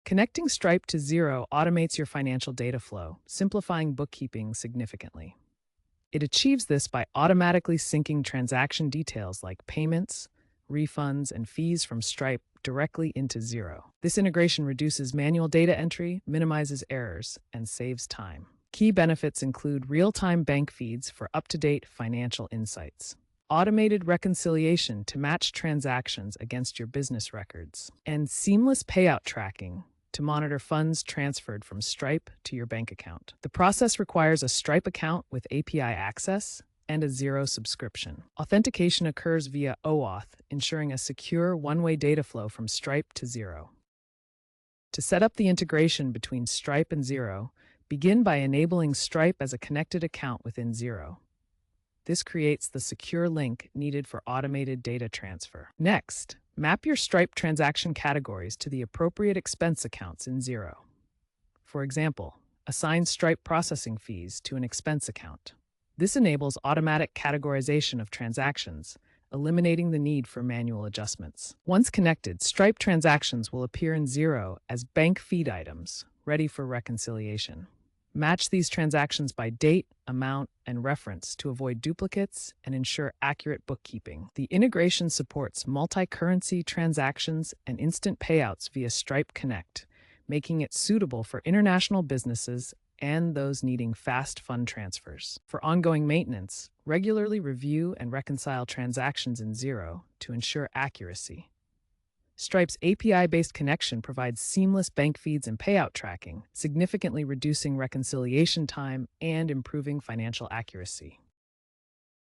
Connecting Stripe to Xero automates your financial data flow, simplifying bookkeeping significantly. It achieves this by automatically syncing transaction details like payments, refunds, and fees from Stripe directly into Xero. This integration reduces manual data entry, minimizes errors, and saves time. Key benefits include real-time bank feeds for up-to-date financial insights, automated reconciliation to match transactions against your business records, and seamless payout tracking to monitor funds transferred from Stripe to your bank account. The process requires a Stripe account with API access and a Xero subscription. Authentication occurs via OAuth, ensuring a secure one-way data flow from Stripe to Xero. To set up the integration between Stripe and Xero, begin by enabling Stripe as a connected account within Xero. This creates the secure link needed for automated data transfer. Next, map your Stripe transaction categories to the appropriate expense accounts in Xero. For example, assign Stripe processing fees to an expense account. This enables automatic categorization of transactions, eliminating the need for manual adjustments. Once connected, Stripe transactions will appear in Xero as bank feed items, ready for reconciliation. Match these transactions by date, amount, and reference to avoid duplicates and ensure accurate bookkeeping. The integration supports multi-currency transactions and instant payouts via Stripe Connect, making it suitable for international businesses and those needing fast fund transfers. For ongoing maintenance, regularly review and reconcile transactions in Xero to ensure accuracy. Stripe's API-based connection provides seamless bank feeds and payout tracking, significantly reducing reconciliation time and improving financial accuracy.